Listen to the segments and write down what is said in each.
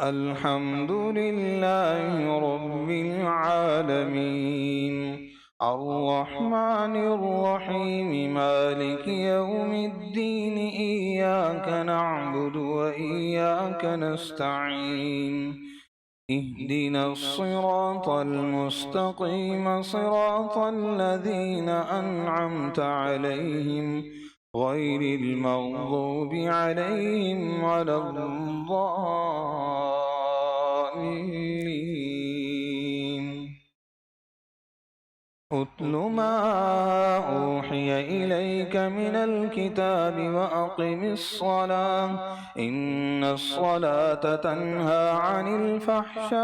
الحمد لله رب العالمين، الرحمن الرحيم، مالك يوم الدين. إياك نعبد وإياك نستعين. اهدنا الصراط المستقيم، صراط الذين أنعمت عليهم غير المغضوب عليهم ولا الضالين. اتل ما أوحي إليك من الكتاب وأقم الصلاة، إن الصلاة تنهى عن الفحشاء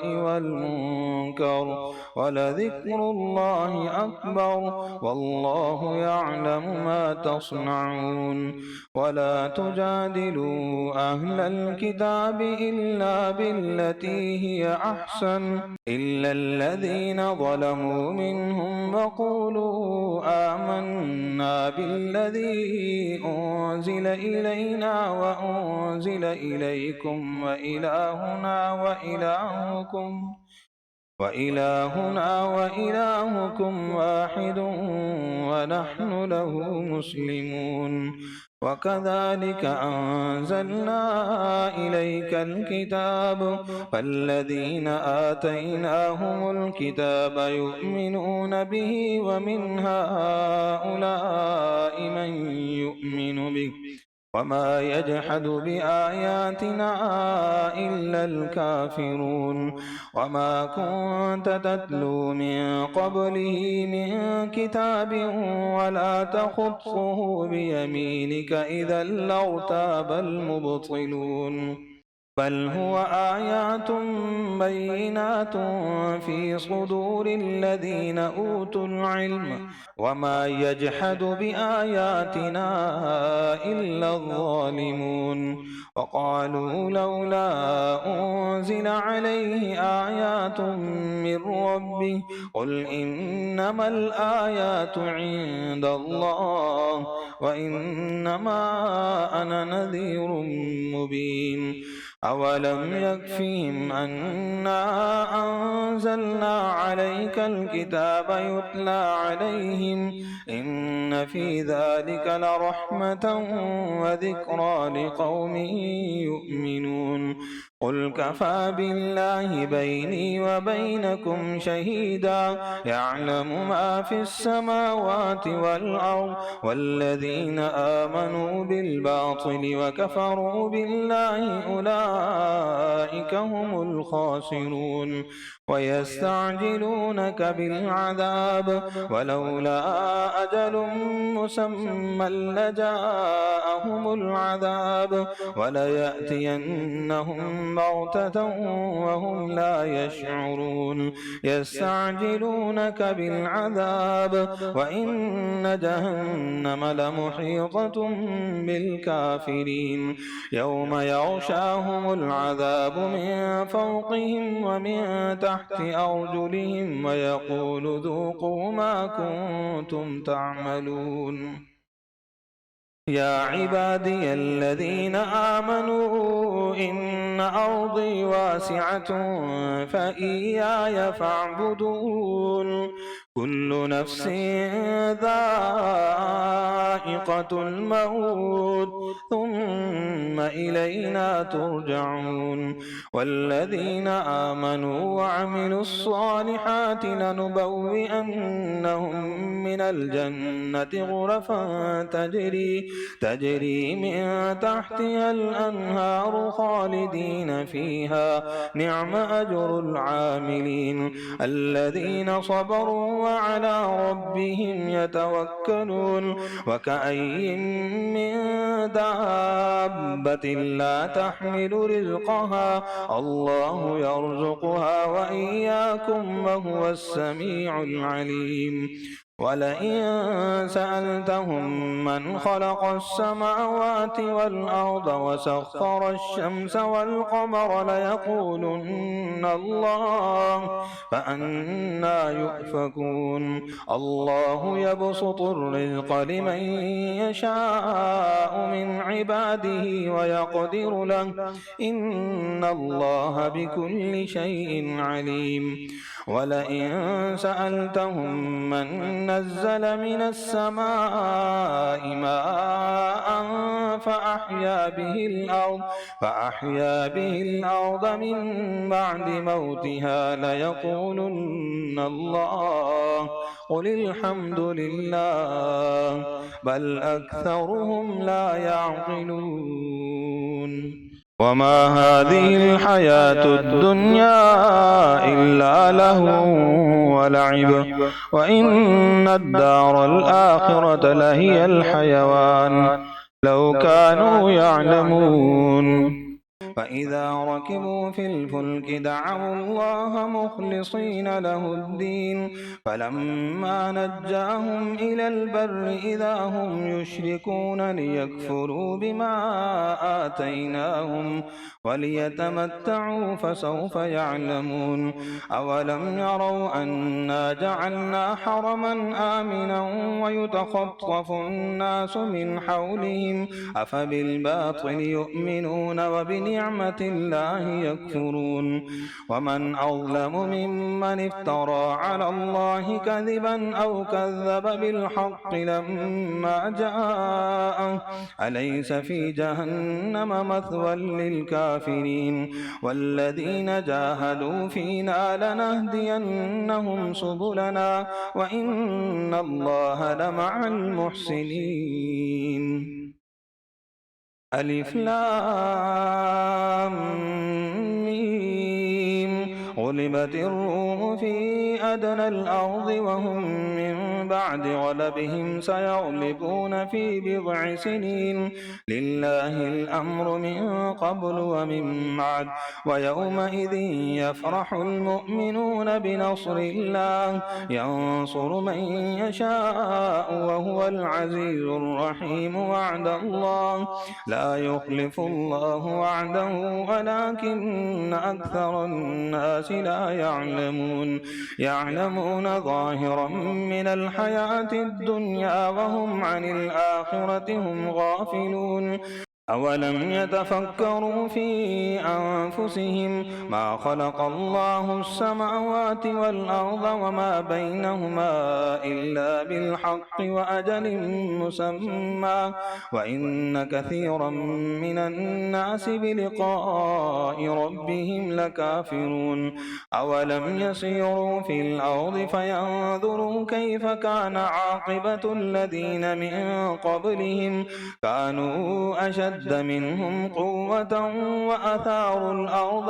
والمنكر، ولذكر الله أكبر، والله يعلم ما تصنعون. ولا تجادلوا أهل الكتاب إلا بالتي هي أحسن، إلا الذين ظلموا منهم، وقولوا آمنا بالذي أنزل إلينا وأنزل إليكم وإلهنا وإلهكم واحد ونحن له مسلمون. وكذلك أنزلنا إليك الكتاب، فالذين آتيناهم الكتاب يؤمنون به، ومن هؤلاء من يؤمن به، وما يجحد بآياتنا إلا الكافرون. وما كنت تتلو من قبله من كتاب ولا تخطه بيمينك، إذا لارتاب المبطلون. بل هو آيات بينات في صدور الذين أوتوا العلم، وما يجحد بآياتنا إلا الظالمون. وقالوا لولا أنزل عليه آيات من ربه، قل إنما الآيات عند الله، وإنما أنا نذير مبين. أولم يكفهم أنا أنزلنا عليك الكتاب يتلى عليهم، إن في ذلك لرحمة وذكرى لقوم يؤمنون. قل كفى بالله بيني وبينكم شهيدا، يعلم ما في السماوات والأرض، والذين آمنوا بالباطل وكفروا بالله أولئك هم الخاسرون. ويستعجلونك بالعذاب، ولولا أجل مسمى لجاءهم العذاب، وليأتينهم بغتة وهم لا يشعرون. يستعجلونك بالعذاب، وإن جهنم لمحيطة بالكافرين. يوم يغشاهم العذاب من فوقهم ومن تحت أرجلهم، ويقول ذوقوا ما كنتم تعملون. يا عبادي الذين آمنوا إن أرضي واسعة فإياي فاعبدون. كل نفس ذائقة الموت، ثم إلينا ترجعون. والذين آمنوا وعملوا الصالحات لنبوئنهم من الجنة غرفا تجري من تحتها الأنهار خالدين فيها، نعم أجر العاملين. الذين صبروا وعلى ربهم يتوكلون. وكأي من دابة لا تحمل رزقها الله يرزقها وإياكم، وهو السميع العليم. ولئن سألتهم من خلق السماوات والأرض وسخر الشمس والقمر ليقولن الله، فأنى يؤفكون الله يبسط الرزق لمن يشاء من عباده ويقدر له إن الله بكل شيء عليم ولئن سألتهم من نزل من السماء ماء فأحيا به الأرض من بعد موتها ليقولن الله قل الحمد لله بل أكثرهم لا يعقلون وما هذه الحياة الدنيا إلا لهو ولعب وإن الدار الآخرة لهي الحيوان لو كانوا يعلمون فإذا ركبوا في الفلك دعوا الله مخلصين له الدين فلما نجاهم إلى البر إذا هم يشركون ليكفروا بما آتيناهم وليتمتعوا فسوف يعلمون أولم يروا أنا جعلنا حرما آمنا ويتخطف الناس من حولهم أفبالباطل يؤمنون وبنعمة الله يكفرون ومن أظلم ممن افترى على الله كذبا أو كذب بالحق لما جاءه أليس في جهنم مثوى للكافرين والذين جاهدوا فينا لنهدينهم سبلنا وإن الله لمع المحسنين ألف لام ميم غلبت الروم في أدنى الأرض وهم من بعد غلبهم سيغلبون في بضع سنين لله الأمر من قبل ومن بعد ويومئذ يفرح المؤمنون بنصر الله ينصر من يشاء وهو العزيز الرحيم وعد الله لا يخلف الله وعده ولكن أكثر الناس لا يعلمون ظاهرا من الحياة الدنيا وهم عن الآخرة هم غافلون أولم يتفكروا في أنفسهم ما خلق الله السماوات والأرض وما بينهما إلا بالحق وأجل مسمى وإن كثيرا من الناس بلقاء ربهم لكافرون أولم يسيروا في الأرض فينظروا كيف كان عاقبة الذين من قبلهم كانوا أشد منهم قوة وأثاروا الأرض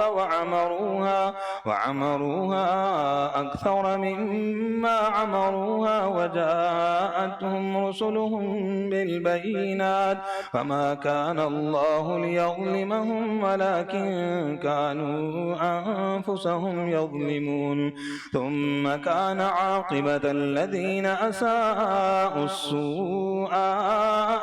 وعمروها أكثر مما عمروها وجاءتهم رسلهم بالبينات فما كان الله ليظلمهم ولكن كانوا أنفسهم يظلمون ثم كان عاقبة الذين أساءوا السوء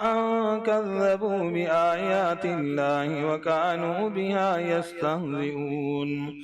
أن كذبوا بآيات الله وكانوا بها يستهزئون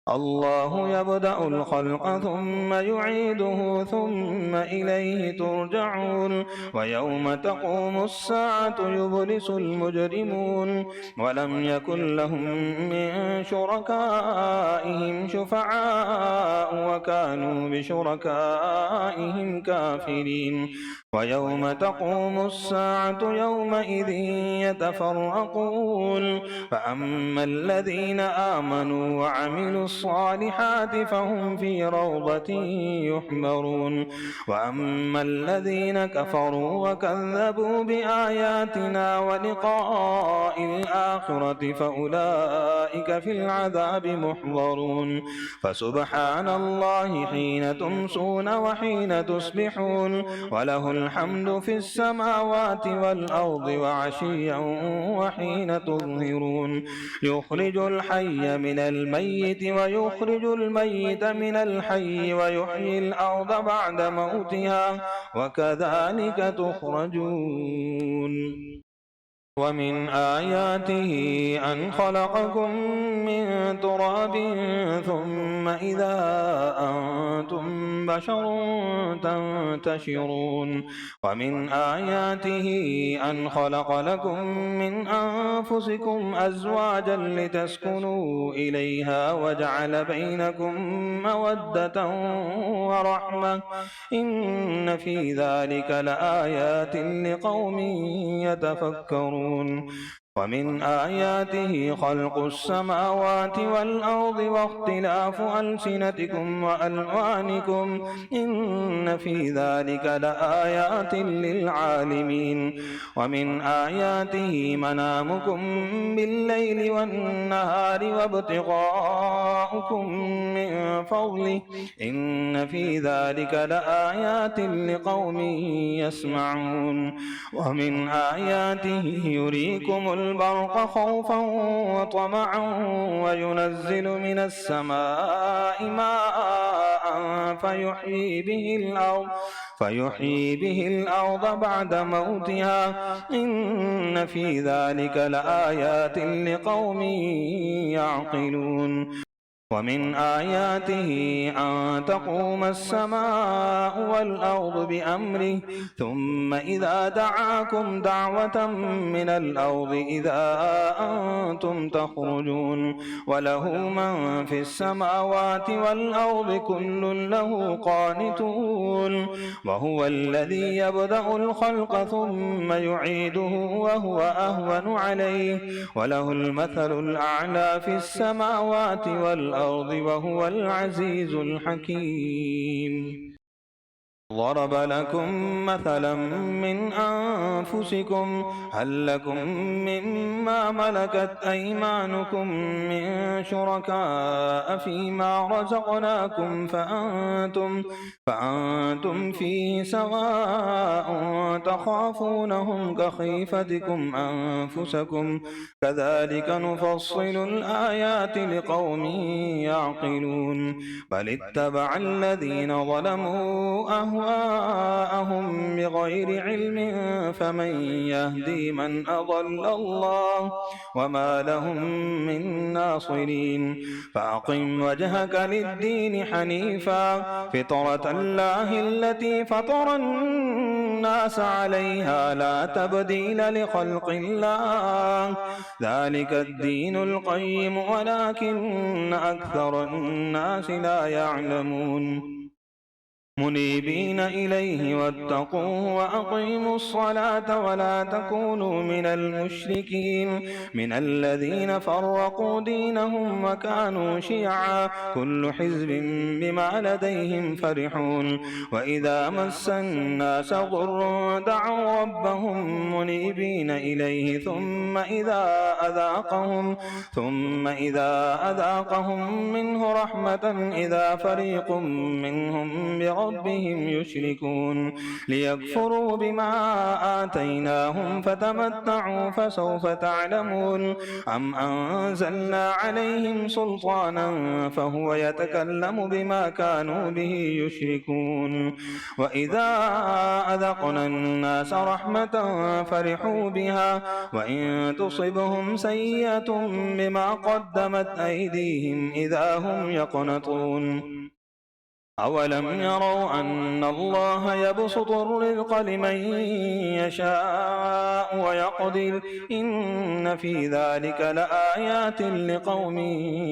الله يبدأ الخلق ثم يعيده ثم إليه ترجعون ويوم تقوم الساعة يبلس المجرمون ولم يكن لهم من شركائهم شفعاء وكانوا بشركائهم كافرين ويوم تقوم الساعة يومئذ يتفرقون فأما الذين آمنوا وعملوا الصالحات فهم في روضة يحبرون وأما الذين كفروا وكذبوا بآياتنا ولقاء الآخرة فأولئك في العذاب محضرون فسبحان الله حين تمسون وحين تصبحون وله الحمد في السماوات والأرض وعشيا وحين تظهرون يخرج الحي من الميت ويخرج الميت من الحي ويحيي الأرض بعد موتها وكذلك تخرجون ومن آياته أن خلقكم من تراب ثم إذا أنتم بشر تنتشرون ومن آياته أن خلق لكم من أنفسكم أزواجا لتسكنوا إليها وجعل بينكم مودة ورحمة إن في ذلك لآيات لقوم يتفكرون ومن آياته خلق السماوات والأرض واختلاف ألسنتكم وألوانكم إن في ذلك لآيات للعالمين ومن آياته منامكم بالليل والنهار وابتغاؤكم من فضله إن في ذلك لآيات لقوم يسمعون ومن آياته يريكم البرق خوفا وطمعا وينزل من السماء ماء فيحيي به الأرض بعد موتها إن في ذلك لآيات لقوم يعقلون ومن آياته أن تقوم السماء والأرض بأمره ثم إذا دعاكم دعوة من الأرض إذا أنتم تخرجون وله من في السماوات والأرض كل له قانتون وهو الذي يبدأ الخلق ثم يعيده وهو أهون عليه وله المثل الأعلى في السماوات والأرض وهو العزيز الحكيم ضرب لكم مثلا من أنفسكم هل لكم مما ملكت أيمانكم من شركاء فيما رزقناكم فأنتم فيه سواء تخافونهم كخيفتكم أنفسكم كذلك نفصل الآيات لقوم يعقلون بل اتبع الذين ظلموا أهواءهم بغير علم فمن يهدي من أضل الله وما لهم من ناصرين فأقم وجهك للدين حنيفا فطرة الله التي فطر الناس عليها لا تبديل لخلق الله ذلك الدين القيم ولكن أكثر الناس لا يعلمون منيبين إليه واتقوه وأقيموا الصلاة ولا تكونوا من المشركين من الذين فرقوا دينهم وكانوا شيعا كل حزب بما لديهم فرحون وإذا مس الناس ضر دعوا ربهم منيبين إليه ثم إذا أذاقهم منه رحمة إذا فريق منهم بربهم يشركون ليكفروا بما آتيناهم فتمتعوا فسوف تعلمون أم أنزلنا عليهم سلطانا فهو يتكلم بما كانوا به يشركون وإذا أذقنا الناس رحمة فرحوا بها وإن تصبهم سيئة بما قدمت أيديهم إذا هم يقنطون أولم يروا أن الله يبسط الرزق لمن يشاء ويقدر إن في ذلك لآيات لقوم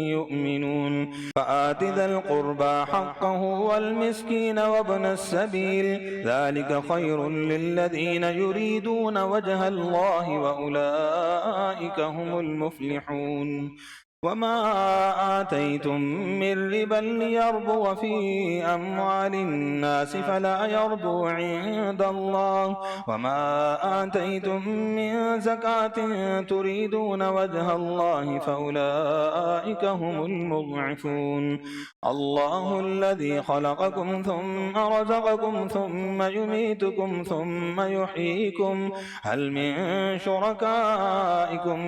يؤمنون فآت ذا القربى حقه والمسكين وابن السبيل ذلك خير للذين يريدون وجه الله وأولئك هم المفلحون وما آتيتم من ربا ليربو في أموال الناس فلا يربو عند الله وما آتيتم من زكاة تريدون وجه الله فأولئك هم المضعفون الله الذي خلقكم ثم رزقكم ثم يميتكم ثم يحييكم هل من شركائكم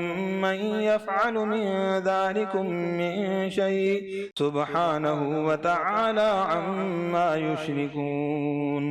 من يفعل من ذلكم من شيء سبحانه وتعالى عما يشركون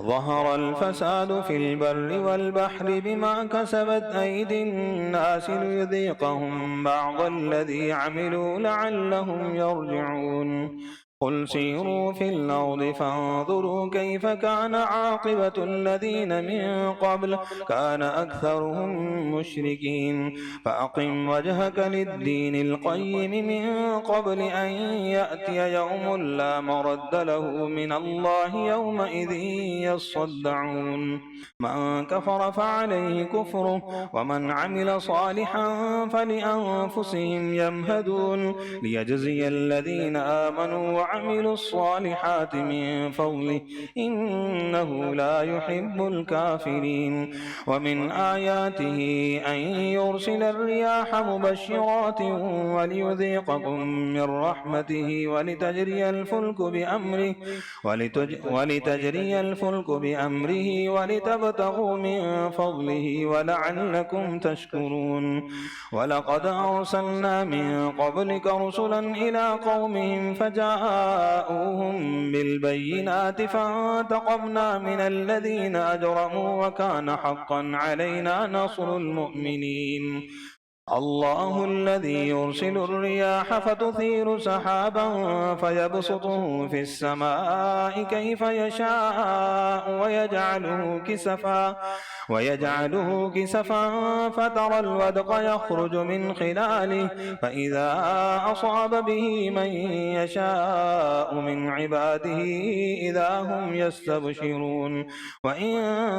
ظهر الفساد في البر والبحر بما كسبت أيدي الناس ليذيقهم بعض الذي عملوا لعلهم يرجعون قل سيروا في الأرض فانظروا كيف كان عاقبة الذين من قبل كان أكثرهم مشركين فأقم وجهك للدين القيم من قبل أن يأتي يوم لا مرد له من الله يومئذ يصدعون من كفر فعليه كفره ومن عمل صالحا فلأنفسهم يمهدون ليجزي الذين آمنوا وعملوا الصالحات من فضله إنه لا يحب الكافرين ومن آياته أن يرسل الرياح مبشرات وليذيقكم من رحمته ولتجري الفلك بأمره ولتبتغوا من فضله ولعلكم تشكرون ولقد أرسلنا من قبلك رسلا إلى قومهم فجاءوهم بالبينات فانتقمنا من الذين أجرموا وكان حقا علينا نصر المؤمنين الله الذي يرسل الرياح فتثير سحابا فيبسطه في السماء كيف يشاء ويجعله كسفا فترى الودق يخرج من خلاله فإذا أصاب به من يشاء من عباده إذا هم يستبشرون وإن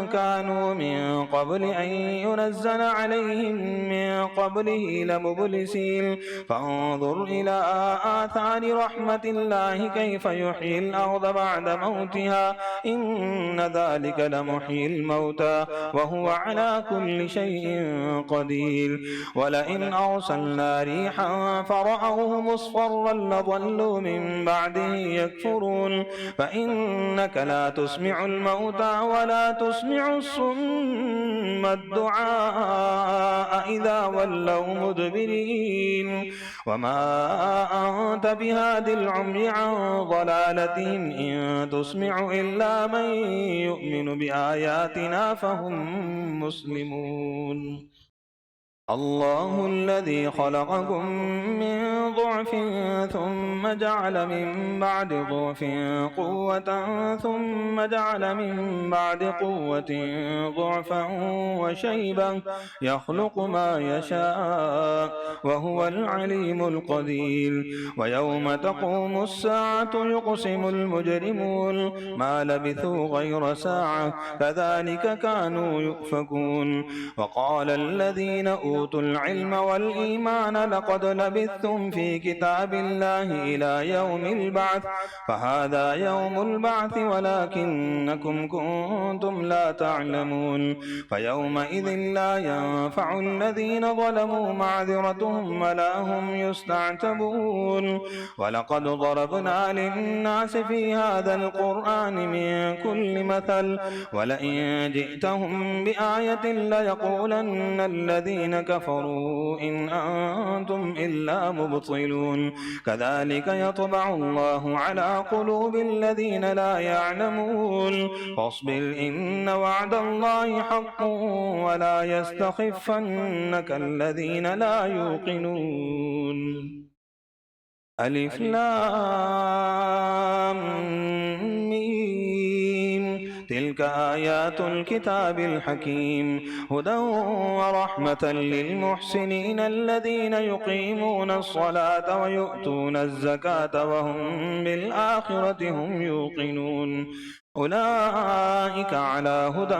كانوا من قبل أن ينزل عليهم من قبله لمبلسين فانظر إلى آثار رحمة الله كيف يحيي الأرض بعد موتها إن ذلك لمحيي الموتى وهو على كل شيء قدير ولئن أرسلنا ريحا فرأوه مصفرا لظلوا من بعده يكفرون فإنك لا تسمع الموتى ولا تسمع الصم الدعاء إذا ولوا مدبرين وما أنت بهاد العمي عن ضلالتهم إن تسمع إلا من يؤمن بآياتنا فهم مسلمون الله الذي خلقكم من ضعف ثم جعل من بعد ضعف قوة ثم جعل من بعد قوة ضعفا وشيبا يخلق ما يشاء وهو العليم القدير ويوم تقوم الساعة يقسم المجرمون ما لبثوا غير ساعة كذلك كانوا يؤفكون وقال الذين أوتوا العلم والإيمان لقد لبثتم في كتاب الله إلى يوم البعث فهذا يوم البعث ولكنكم كنتم لا تعلمون فيومئذ لا ينفع الذين ظلموا معذرتهم ولا هم يستعتبون ولقد ضربنا للناس في هذا القرآن من كل مثل ولئن جئتهم بآية ليقولن الذين كفروا إن أنتم إلا مبطلون كذلك يطبع الله على قلوب الذين لا يعلمون فاصبر إن وعد الله حق ولا يستخفنك الذين لا يوقنون ألف لام ميم تلك آيات الكتاب الحكيم هدى ورحمة للمحسنين الذين يقيمون الصلاة ويؤتون الزكاة وهم بالآخرة هم يوقنون أولئك على هدى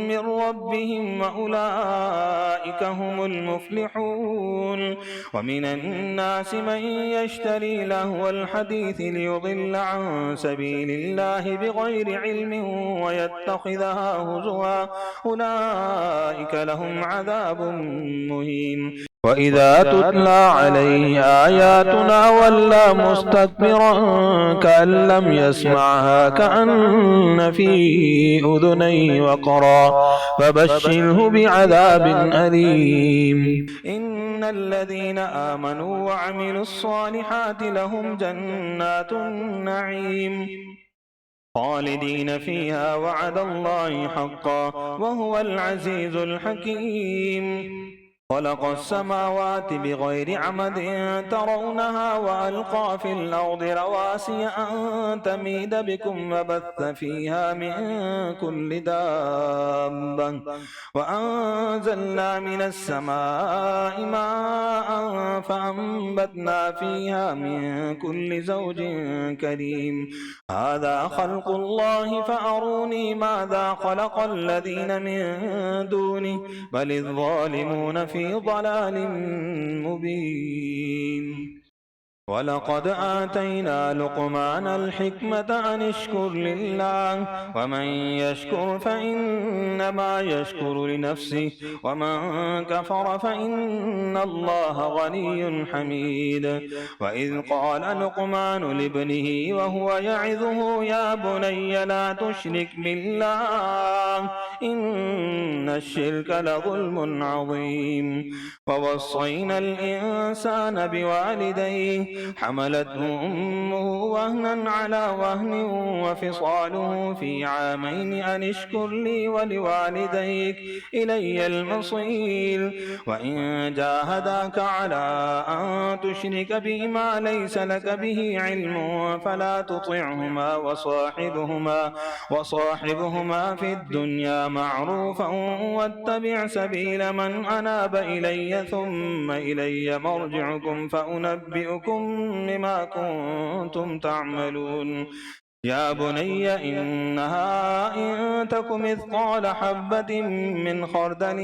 من ربهم وأولئك هم المفلحون ومن الناس من يشتري لهو الحديث ليضل عن سبيل الله بغير علم ويتخذها هزوا أولئك لهم عذاب مهين وإذا تتلى عليه آياتنا ولى مستكبرا كأن لم يسمعها كأن في أذنيه وقرا فبشره بعذاب أليم إن الذين آمنوا وعملوا الصالحات لهم جنات النعيم خالدين فيها وعد الله حقا وهو العزيز الحكيم. خلق السماوات بغير عمد ترونها وألقى في الأرض رواسي أن تميد بكم وبث فيها من كل دابة وأنزلنا من السماء ماء فأنبتنا فيها من كل زوج كريم. هذا خلق الله فأروني ماذا خلق الذين من دونه بل الظالمون في ضلال مبين. ولقد آتينا لقمان الحكمة أن اشكر لله ومن يشكر فإنما يشكر لنفسه ومن كفر فإن الله غني حميد. وإذ قال لقمان لابنه وهو يعظه يا بني لا تشرك بالله إن الشرك لظلم عظيم. ووصينا الإنسان بوالديه حملته أمه وهنا على وهن وفصاله في عامين أن اشكر لي ولوالديك إلي المصير. وإن جاهداك على أن تشرك بي ما ليس لك به علم فلا تطعهما وصاحبهما في الدنيا معروفا واتبع سبيل من أناب إلي ثم إلي مرجعكم فأنبئكم بما كنتم تعملون. يا بني إنها إن تك مثقال حبة من خردل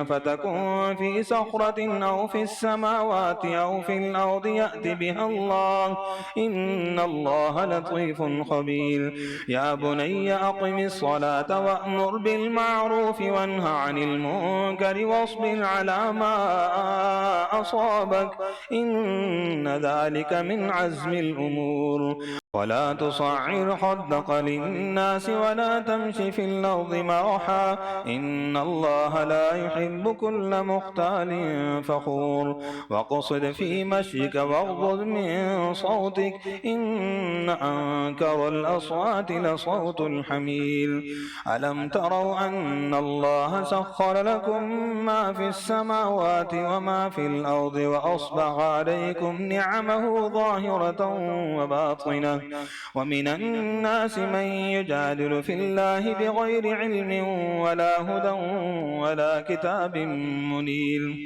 فتكن في صخرة أو في السماوات أو في الأرض يأت بها الله إن الله لطيف خبير. يا بني أقم الصلاة وأمر بالمعروف وانه عن المنكر واصبر على ما أصابك إن ذلك من عزم الأمور. ولا تصعر خدك للناس ولا تمش في الأرض مرحا إن الله لا يحب كل مختال فخور. واقصد في مشيك واغضض من صوتك إن أنكر الأصوات لصوت الحمير. ألم تروا أن الله سخر لكم ما في السماوات وما في الأرض وأصبغ عليكم نعمه ظاهرة وباطنة ومن الناس من يجادل في الله بغير علم ولا هدى ولا كتاب منير.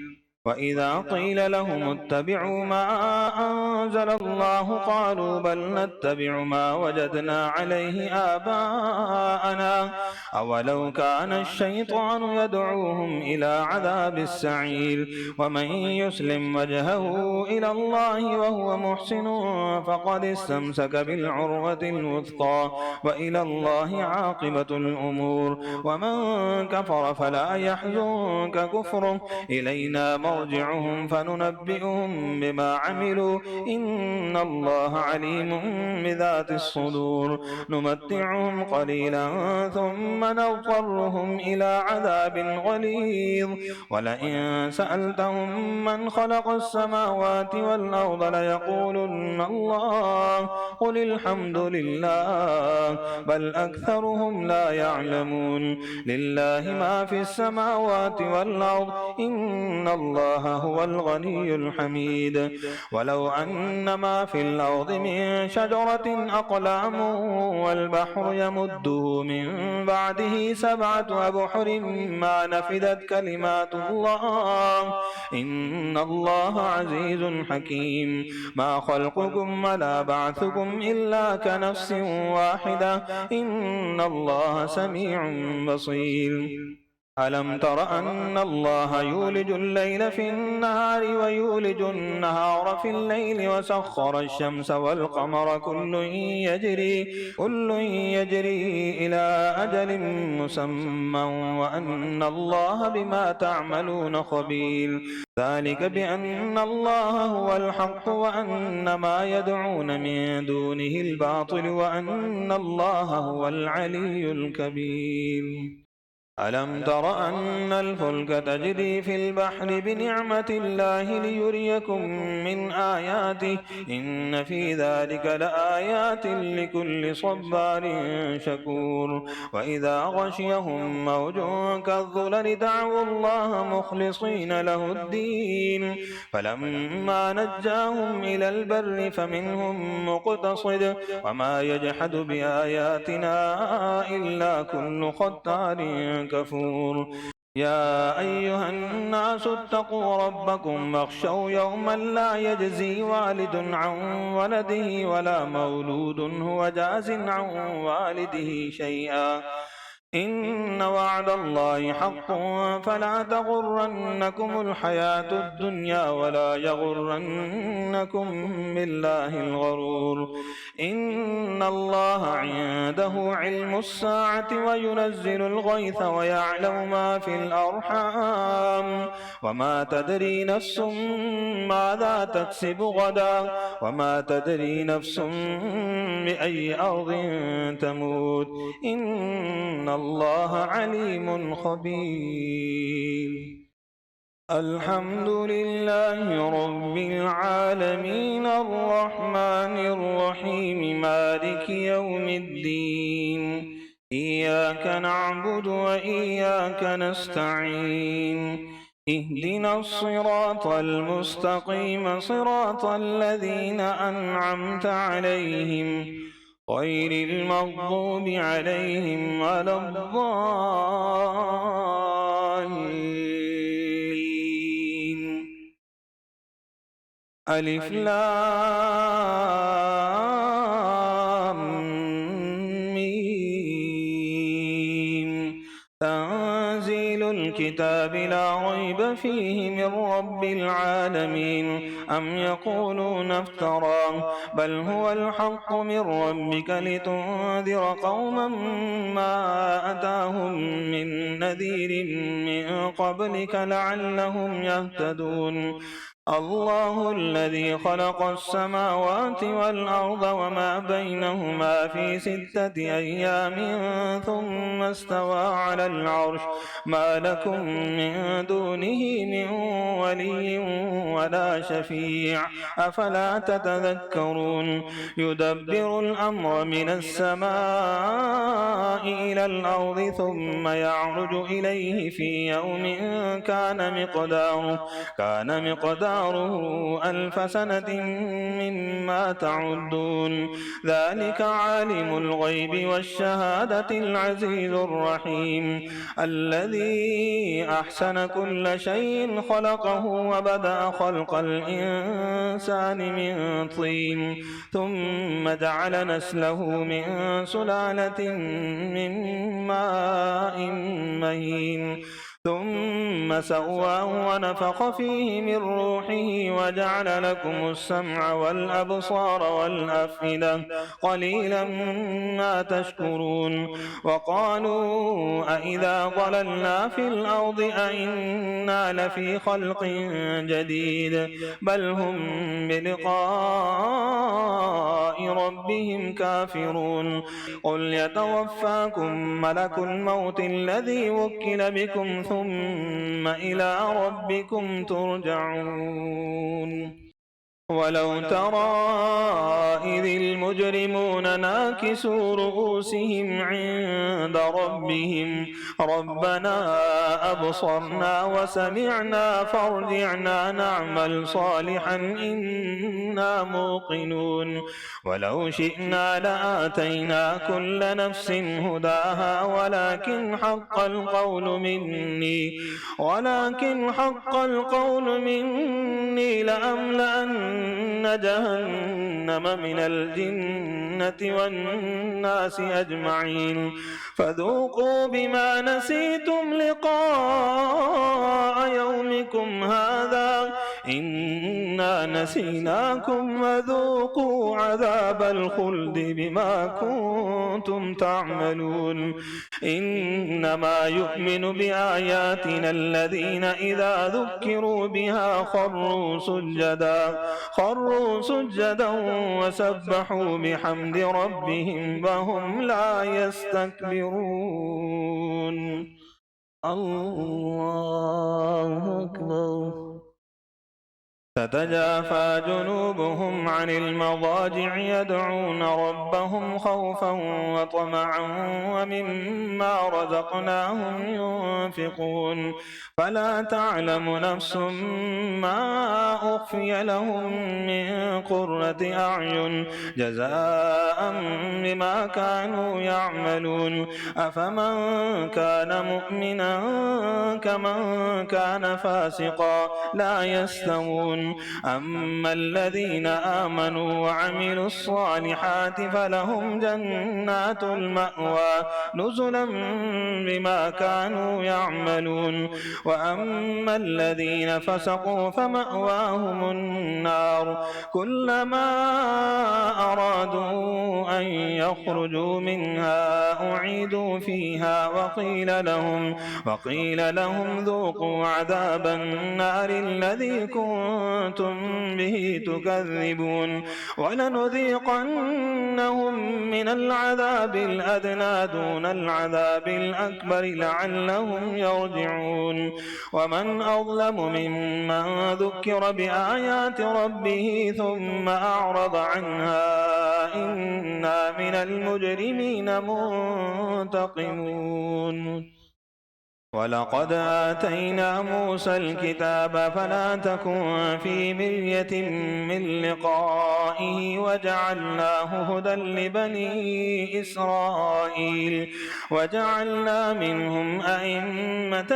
وإذا قيل لهم اتبعوا ما أنزل الله قالوا بل نتبع ما وجدنا عليه آباءنا أولو كان الشيطان يدعوهم إلى عذاب السعير. ومن يسلم وجهه إلى الله وهو محسن فقد استمسك بالعروة الوثقى وإلى الله عاقبة الأمور. ومن كفر فلا يحزنك كفره إلينا مرجعهم فننبئهم بما عملوا إن الله عليم بذات الصدور. نمتعهم قليلا ثم نضطرهم إلى عذاب غليظ. ولئن سألتهم من خلق السماوات والأرض ليقولن الله قل الحمد لله بل أكثرهم لا يعلمون. لله ما في السماوات والأرض إن الله هو الغني الحميد. ولو أن ما في الأرض من شجرة أقلام والبحر يمده من بعده 7 أبحر ما نفدت كلمات الله إن الله عزيز حكيم. ما خلقكم ولا بعثكم إلا كنفس واحدة إن الله سميع بصير. ألم تر أن الله يولج الليل في النهار ويولج النهار في الليل وسخر الشمس والقمر كل يجري إلى أجل مسمى وأن الله بما تعملون خبير. ذلك بأن الله هو الحق وأن ما يدعون من دونه الباطل وأن الله هو العلي الكبير. ألم تر أن الفلك تجري في البحر بنعمة الله ليريكم من آياته إن في ذلك لآيات لكل صبار شكور وإذا غشيهم موج كالظلل دعوا الله مخلصين له الدين فلما نجاهم إلى البر فمنهم مقتصد وما يجحد بآياتنا إلا كل ختار كفور يا أيها الناس اتقوا ربكم واخشوا يوما لا يجزي والد عن ولده ولا مولود هو جاز عن والده شيئا إن وعد الله حق فلا تغرنكم الحياة الدنيا ولا يغرنكم بالله الغرور إن الله عنده علم الساعة وينزل الغيث ويعلم ما في الأرحام وما تدري نفس ماذا تكسب غدا وما تدري نفس بأي أرض تموت إن الله عليم خبير الحمد لله رب العالمين الرحمن الرحيم مالك يوم الدين إياك نعبد وإياك نستعين اهدنا الصراط المستقيم صراط الذين أنعمت عليهم غير المغضوب عليهم ولا الضالين ألف لام ميم تنزيل الكتاب لا ريب فيه من رب العالمين أم يقولون افتراه بل هو الحق من ربك لتنذر قوما ما أتاهم من نذير من قبلك لعلهم يهتدون الله الذي خلق السماوات والأرض وما بينهما في 6 أيام ثم استوى على العرش ما لكم من دونه من ولي ولا شفيع أفلا تتذكرون يدبر الأمر من السماء إلى الأرض ثم يعرج إليه في يوم كان مقداره 1000 سنة مما تعدون ذلك عالم الغيب والشهادة العزيز الرحيم الذي أحسن كل شيء خلقه وبدأ خلق الإنسان من طين ثم جعل نسله من سلالة من ماء مهين ثم سواه ونفخ فيه من روحه وجعل لكم السمع والأبصار والأفئدة قليلا ما تشكرون وقالوا أإذا ضللنا في الأرض أإنا لفي خلق جديد بل هم بلقاء ربهم كافرون قل يتوفاكم ملك الموت الذي وكل بكم ثم إلى ربكم ترجعون ولو ترى إذ المجرمون ناكسوا رؤوسهم عند ربهم ربنا أبصرنا وسمعنا فارجعنا نعمل صالحا إنا موقنون ولو شئنا لآتينا كل نفس هداها ولكن حق القول مني لأملأن جهنم من الجنة والناس أجمعين فذوقوا بما نسيتم لقاء يومكم هذا إنا نسيناكم وذوقوا عذاب الخلد بما كنتم تعملون إنما يؤمن بآياتنا الذين إذا ذكروا بها خروا سجدا وسبحوا بحمد ربهم وهم لا يستكبرون الله أكبر. تتجافى جنوبهم عن المضاجع يدعون ربهم خوفا وطمعا ومما رزقناهم ينفقون فلا تعلم نفس ما أخفي لهم من قرة أعين جزاء بما كانوا يعملون أفمن كان مؤمنا كمن كان فاسقا لا يستوون أما الذين آمنوا وعملوا الصالحات فلهم جنات المأوى نزلا بما كانوا يعملون وأما الذين فسقوا فمأواهم النار كلما أرادوا أن يخرجوا منها أعيدوا فيها وقيل لهم ذوقوا عذاب النار الذي كنتم به تكذبون ولنذيقنهم من العذاب الأدنى دون العذاب الأكبر لعلهم يرجعون ومن أظلم ممن ذكر بآيات ربه ثم أعرض عنها إنا من المجرمين منتقمون ولقد آتينا موسى الكتاب فلا تكن في مرية من لقائه وجعلناه هدى لبني إسرائيل وجعلنا منهم أئمة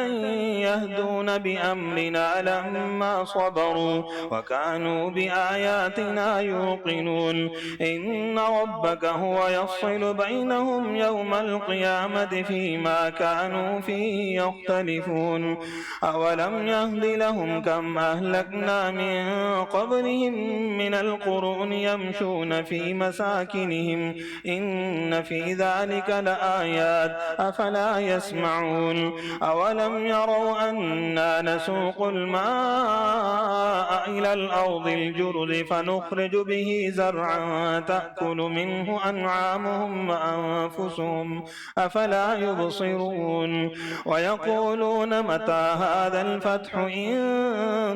يهدون بأمرنا لما صبروا وكانوا بآياتنا يوقنون إن ربك هو يفصل بينهم يوم القيامة فيما كانوا فيه يختلفون أولم يهد لهم كم أهلكنا من قبلهم من القرون يمشون في مساكنهم إن في ذلك لآيات أفلا يسمعون أولم يروا أنا نسوق الماء إلى الأرض الجرز فنخرج به زرعا تأكل منه أنعامهم وأنفسهم أفلا يبصرون ويقولون متى هذا الفتح إن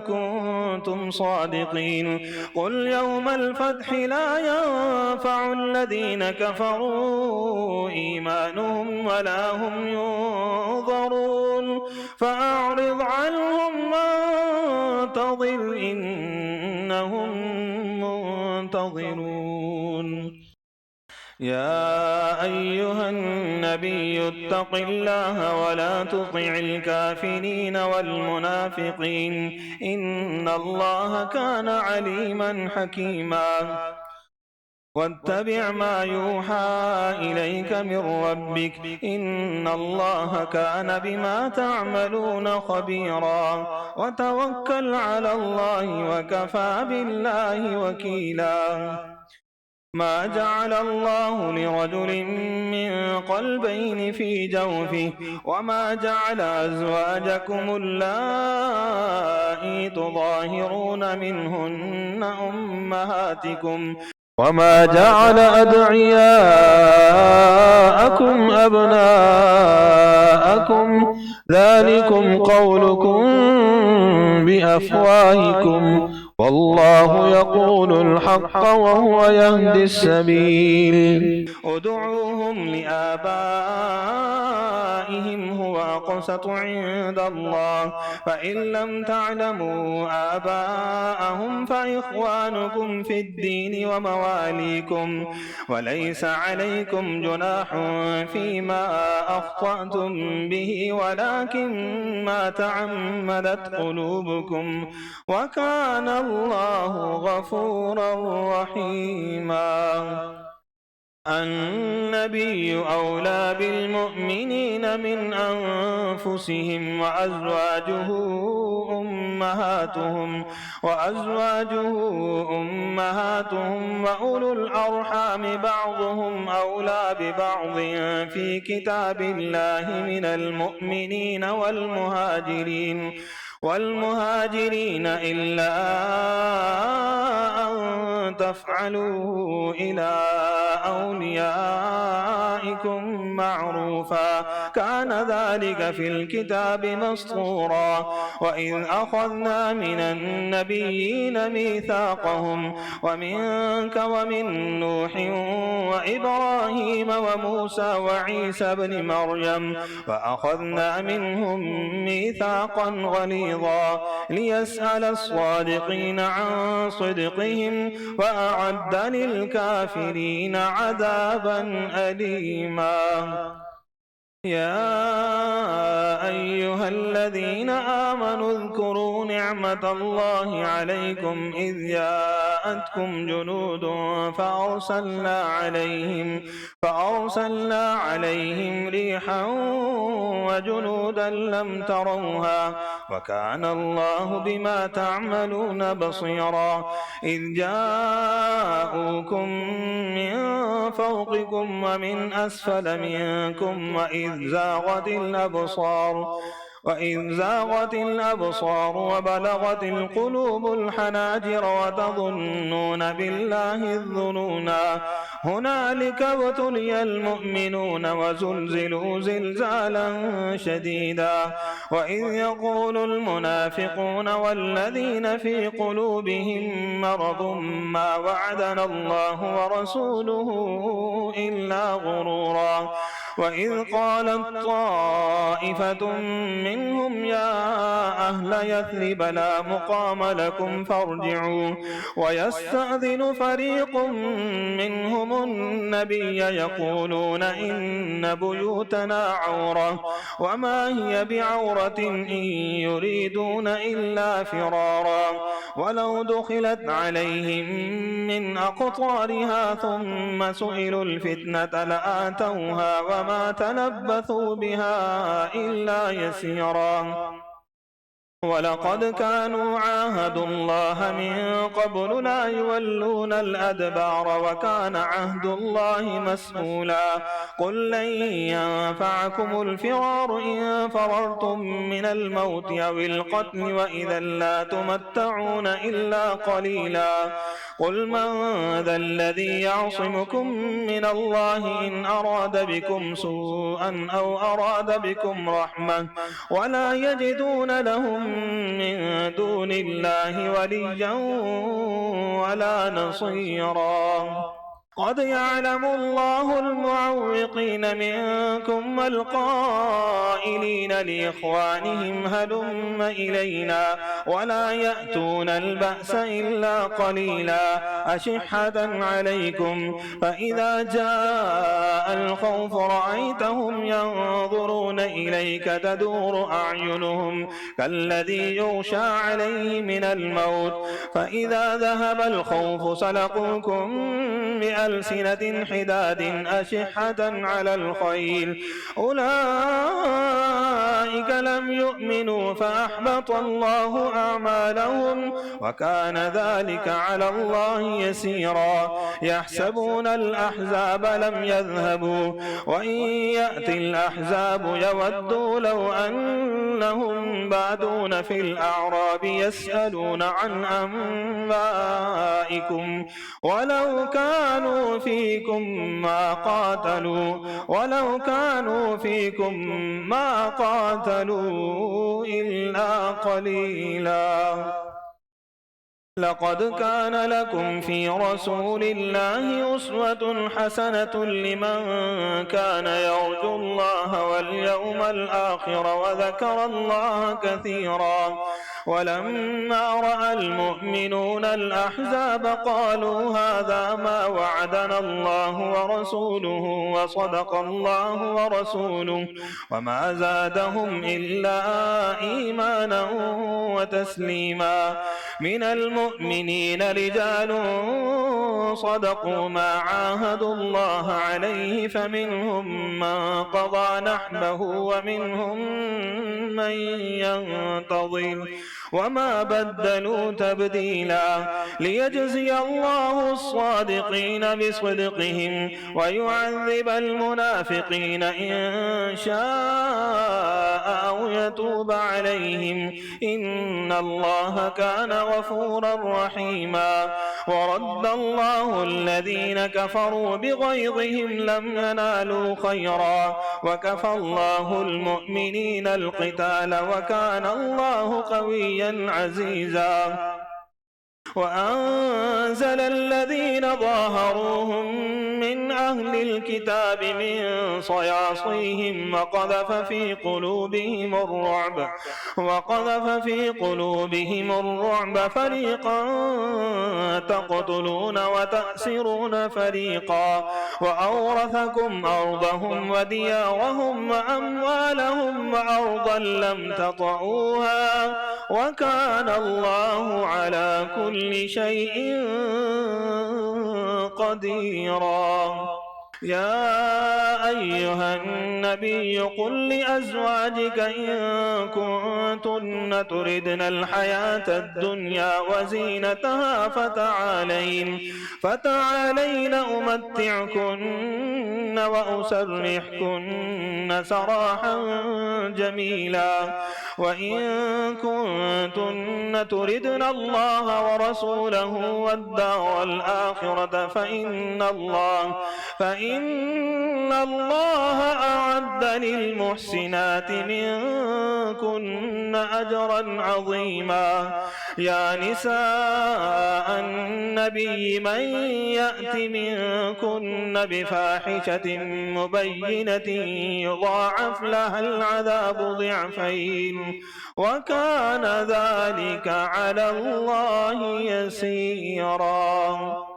كنتم صادقين قل يوم الفتح لا ينفع الذين كفروا إيمانهم ولا هم ينظرون فأعرض عنهم وانتظر إنهم منتظرون يا أيها النبي اتق الله ولا تطع الكافرين والمنافقين إن الله كان عليما حكيما واتبع ما يوحى إليك من ربك إن الله كان بما تعملون خبيرا وتوكل على الله وكفى بالله وكيلا ما جعل الله لرجل من قلبين في جوفه وما جعل أزواجكم اللائي تظاهرون منهن أمهاتكم وما جعل أدعياءكم أبناءكم ذلكم قولكم بأفواهكم والله يقول الحق وهو يهدي السبيل ادعوهم لآبائهم هو أقسط عند الله فإن لم تعلموا آباءهم فإخوانكم في الدين ومواليكم وليس عليكم جناح فيما أخطأتم به ولكن ما تعمدت قلوبكم وكان الله غفورا رحيما النبي أولى بالمؤمنين من أنفسهم وأزواجه أمهاتهم وأولو الأرحام بعضهم أولى ببعض في كتاب الله من المؤمنين والمهاجرين إلا أن تفعلوا إلى أوليائكم آبائكم معروفا كان ذلك في الكتاب مسطورا وإذ أخذنا من النبيين ميثاقهم ومنك ومن نوح وإبراهيم وموسى وعيسى بن مريم فأخذنا منهم ميثاقا غليظا ليسأل الصادقين عن صدقهم وأعد للكافرين عذابا أليما. يا أيها الذين آمنوا اذكروا نعمة الله عليكم إذ جاءتكم جنود فأرسلنا عليهم ريحا وجنودا لم تروها وكان الله بما تعملون بصيرا. إذ جاءوكم من فوقكم ومن أسفل منكم وإذ زاغت الأبصار وبلغت القلوب الحناجر وتظنون بالله الظنونا هنالك ابتلي المؤمنون وزلزلوا زلزالا شديدا. وإذ يقول المنافقون والذين في قلوبهم مرض ما وعدنا الله ورسوله إلا غرورا. وإذ قالت طائفة منهم يا أهل يثرب لا مقام لكم فارجعوا ويستأذن فريق منهم النبي يقولون إن بيوتنا عورة وما هي بعورة إن يريدون إلا فرارا ولو دخلت عليهم من أقطارها ثم سئلوا الفتنة لآتوها وما تلبثوا بها إلا يسيرا. ولقد كانوا عاهدوا الله من قبل لا يولون الأدبار وكان عهد الله مسؤولا. قل لن ينفعكم الفرار إن فررتم من الموت أو القتل وإذا لا تمتعون إلا قليلا. قل من ذا الذي يعصمكم من الله إن أراد بكم سوءا أو أراد بكم رحمة ولا يجدون لهم من دون الله وليا ولا نصيرا. قد يعلم الله المعوقين منكم والقائلين لإخوانهم هلم إلينا ولا يأتون البأس إلا قليلا أشحة عليكم فإذا جاء الخوف رأيتهم ينظرون إليك تدور أعينهم كالذي يغشى عليه من الموت فإذا ذهب الخوف سلقوكم بألسنة حداد أشحة على الخير أولئك لم يؤمنوا فأحبط الله أعمالهم وكان ذلك على الله يسيرا. يحسبون الأحزاب لم يذهبوا وإن يأتي الأحزاب يودوا لو أنهم بادون في الأعراب يسألون عن أنبائكم ولو كانوا فيكم ما قاتلوا إلا قليلا. لقد كان لكم في رسول الله أسوة حسنة لمن كان يرجو الله واليوم الآخر وذكر الله كثيرا. ولما رأى المؤمنون الأحزاب قالوا هذا ما وعدنا الله ورسوله وصدق الله ورسوله وما زادهم إلا إيمانا وتسليما. من المؤمنين رجال صدقوا ما عاهدوا الله عليه فمنهم من قضى نحبه ومنهم من ينتظر وما بدلوا تبديلا ليجزي الله الصادقين بصدقهم ويعذب المنافقين إن شاء أو يتوب عليهم إن الله كان غفورا رحيما ورد الله الذين كفروا بغيظهم لم ينالوا خيرا وكفى الله المؤمنين القتال وكان الله قويا عزيزا وأنزل الذين ظاهروهم من أهل الكتاب من صياصيهم وقذف في قلوبهم الرعب فريقا تقتلون وتأسرون فريقا وأورثكم أرضهم وديارهم وأموالهم وأرضا لم تطئوها وكان الله على كل شيء قديرا يا أيها النبي قل لأزواجك إن كنتن تردن الحياة الدنيا وزينتها فتعالين أمتعكن وأسرحكن سراحا جميلا وإن كنتن تردن الله ورسوله والدار الآخرة فإن الله أعد للمحسنات منكن أجرا عظيما يا نساء النبي من يأت منكن بفاحشة مبينة يضاعف لها العذاب ضعفين وكان ذلك على الله يسيرا